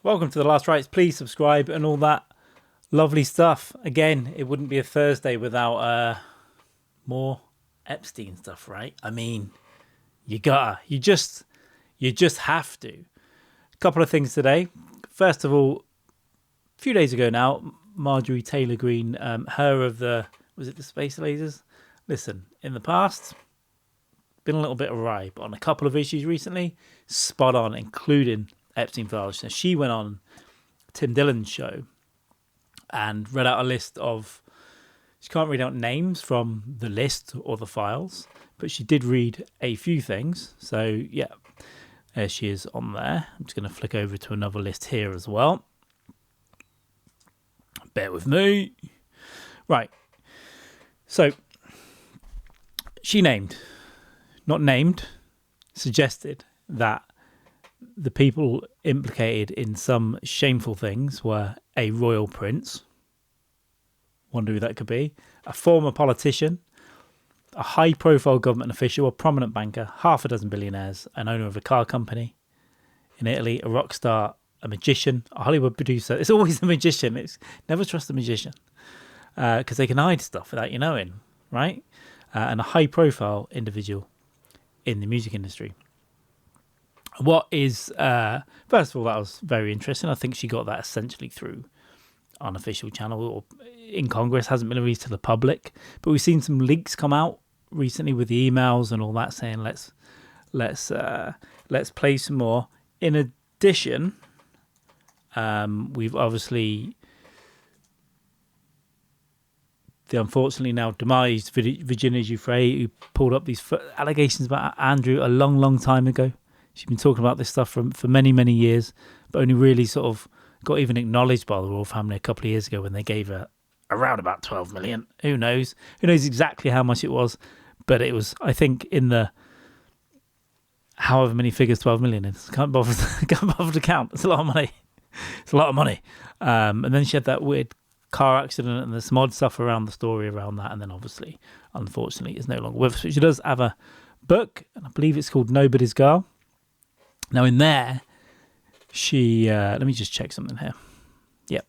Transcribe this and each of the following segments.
Welcome to The Last Rites. Please subscribe and all that lovely stuff. Again, it wouldn't be a Thursday without more Epstein stuff, right? I mean, you just have to. A couple of things today. First of all, a few days ago now, Marjorie Taylor Greene, her of was it the Space Lasers? Listen, in the past, been a little bit awry, but on a couple of issues recently, spot on, including Epstein files. So she went on Tim Dillon's show and read out a list of, she can't read out names from the list or the files, but she did read a few things. So yeah, there she is on there. I'm just going to flick over to another list here as well. Bear with me. Right. So she suggested that the people implicated in some shameful things were a royal prince, wonder who that could be, a former politician, a high-profile government official, a prominent banker, half a dozen billionaires, an owner of a car company in Italy, a rock star, a magician, a Hollywood producer. It's always a magician. It's never trust a magician because they can hide stuff without you knowing, right? And a high-profile individual in the music industry. What is, first of all, that was very interesting. I think she got that essentially through unofficial channel or in Congress, hasn't been released to the public. But we've seen some leaks come out recently with the emails and all that saying let's play some more. In addition, we've obviously the unfortunately now demised Virginia Giuffre, who pulled up these allegations about Andrew a long time ago. She's been talking about this stuff for many, many years, but only really sort of got even acknowledged by the royal family a couple of years ago when they gave her around about 12 million. Who knows? Who knows exactly how much it was? But it was, I think, in the however many figures 12 million is. Can't bother to count. It's a lot of money. It's a lot of money. And then she had that weird car accident and there's some odd stuff around the story around that. And then obviously, unfortunately, is no longer with us. But she does have a book, and I believe it's called Nobody's Girl. Now in there, she, let me just check something here. Yep.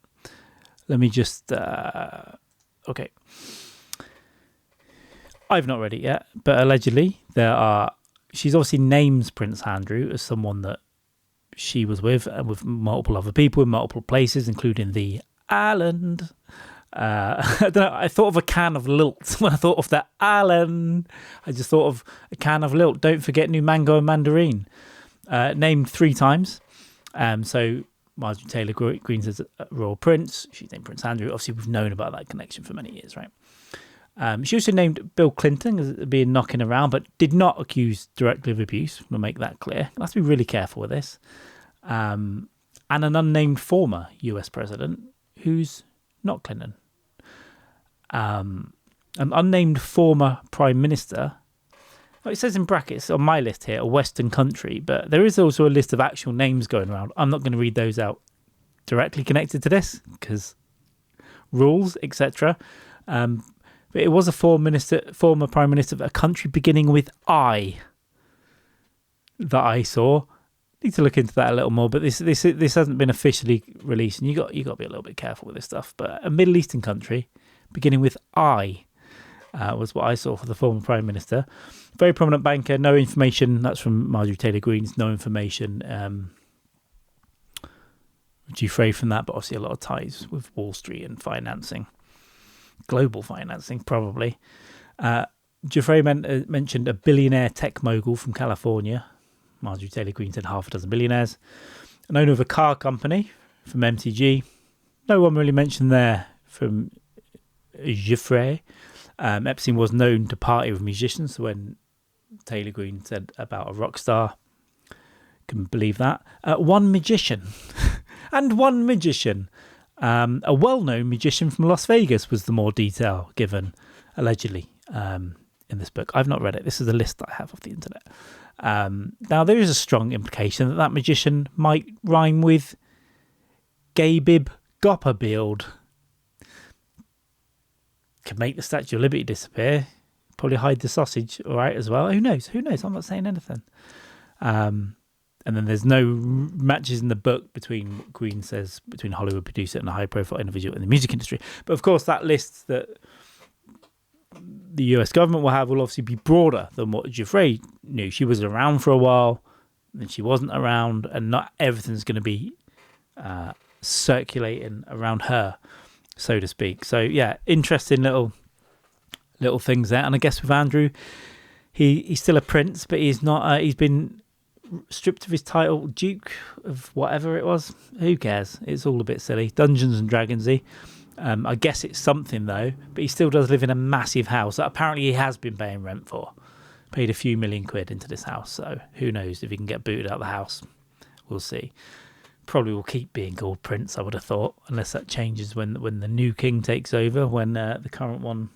Let me just, okay. I've not read it yet, but allegedly she's obviously names Prince Andrew as someone that she was with and with multiple other people in multiple places, including the island. I don't know, I thought of a can of lilt when I thought of that island. I just thought of a can of lilt. Don't forget new mango and mandarin. Named 3 times. So Marjorie Taylor Greene says Royal Prince. She's named Prince Andrew. Obviously, we've known about that connection for many years, right? She also named Bill Clinton as being knocking around, but did not accuse directly of abuse. We'll make that clear. You have to be really careful with this. And an unnamed former US president who's not Clinton. An unnamed former prime minister. Well, it says in brackets on my list here, a Western country, but there is also a list of actual names going around. I'm not going to read those out directly connected to this because rules, etc. But it was a former prime minister of a country beginning with I that I saw. Need to look into that a little more, but this hasn't been officially released, and you got to be a little bit careful with this stuff. But a Middle Eastern country beginning with I. Was what I saw for the former Prime Minister. Very prominent banker, no information. That's from Marjorie Taylor Greene's, no information. Giuffre from that, but obviously a lot of ties with Wall Street and financing. Global financing, probably. Giuffre mentioned a billionaire tech mogul from California. Marjorie Taylor Greene said half a dozen billionaires. An owner of a car company from MTG. No one really mentioned there from Giuffre. Epstein was known to party with musicians. So when Taylor Greene said about a rock star, couldn't believe that. One magician, a well-known magician from Las Vegas was the more detail given, allegedly, in this book. I've not read it. This is a list that I have off the internet. Now, there is a strong implication that magician might rhyme with Gabib Gopperbeeld. Could make the Statue of Liberty disappear. Probably hide the sausage, all right, as well. Who knows? I'm not saying anything. And then there's no matches in the book between what Greene says between a Hollywood producer and a high-profile individual in the music industry. But of course, that list that the US government will have will obviously be broader than what Giuffre knew. She was around for a while, then she wasn't around, and not everything's going to be circulating around her, so to speak. So yeah, interesting little things there. And I guess with Andrew, he's still a prince, but he's not. He's been stripped of his title, Duke of whatever it was. Who cares? It's all a bit silly. Dungeons and Dragonsy. I guess it's something though, but he still does live in a massive house that apparently he has been paying rent for. Paid a few million quid into this house, so who knows if he can get booted out of the house. We'll see. Probably will keep being called Prince, I would have thought, unless that changes when the new king takes over, when the current one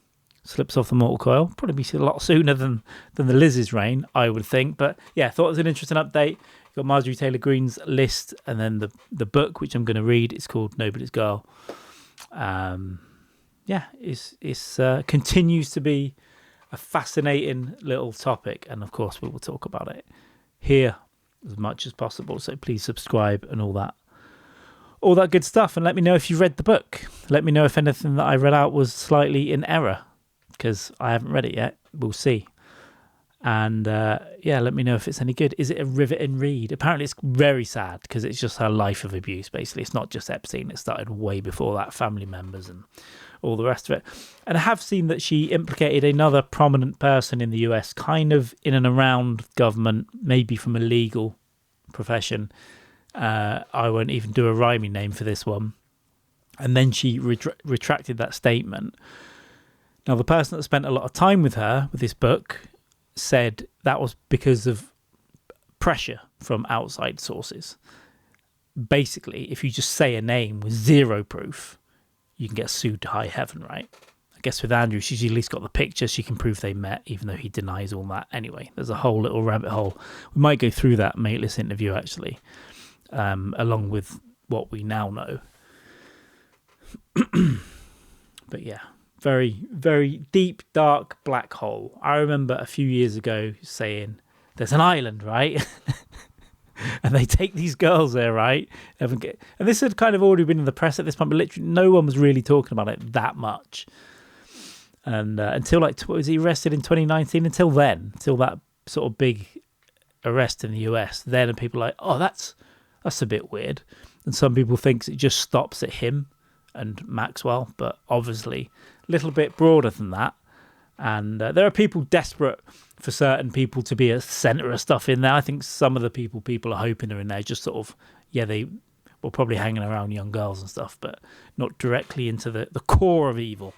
slips off the mortal coil. Probably be a lot sooner than the Liz's reign, I would think. But yeah, thought it was an interesting update. Got Marjorie Taylor Greene's list, and then the book, which I'm going to read. It's called Nobody's Girl. It's continues to be a fascinating little topic, and of course we will talk about it here as much as possible. So please subscribe and all that good stuff, and let me know if you read the book. Let me know if anything that I read out was slightly in error, because I haven't read it yet. We'll see. And let me know if it's any good. Is it a riveting read? Apparently it's very sad, because it's just her life of abuse, basically. It's not just Epstein. It started way before that, family members and all the rest of it. And I have seen that she implicated another prominent person in the US, kind of in and around government, maybe from a legal profession. I won't even do a rhyming name for this one. And then she retracted that statement. Now, the person that spent a lot of time with her with this book said that was because of pressure from outside sources. Basically, if you just say a name with zero proof, you can get sued to high heaven, right? I guess with Andrew, she's at least got the picture. She can prove they met, even though he denies all that. Anyway, there's a whole little rabbit hole. We might go through that mateless interview, actually, along with what we now know. But yeah, very, very deep, dark black hole. I remember a few years ago saying, there's an island, right? And they take these girls there, right? And this had kind of already been in the press at this point, but literally no one was really talking about it that much. And until was he arrested in 2019? Until that sort of big arrest in the US, then people are like, oh, that's a bit weird. And some people think it just stops at him and Maxwell, but obviously a little bit broader than that. And there are people desperate for certain people to be a centre of stuff in there. I think some of the people are hoping are in there just sort of, they were probably hanging around young girls and stuff, but not directly into the core of evil.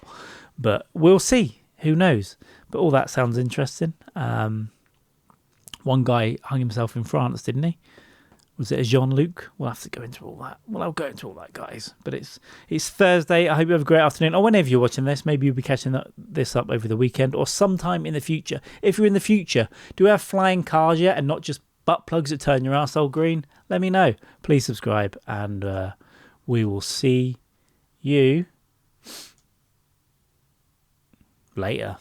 But we'll see. Who knows? But all that sounds interesting. One guy hung himself in France, didn't he? Was it a Jean-Luc? We'll have to go into all that. Well, I'll go into all that, guys. But it's Thursday. I hope you have a great afternoon. Or whenever you're watching this, maybe you'll be catching this up over the weekend or sometime in the future. If you're in the future, do we have flying cars yet and not just butt plugs that turn your arsehole green? Let me know. Please subscribe, and we will see you later.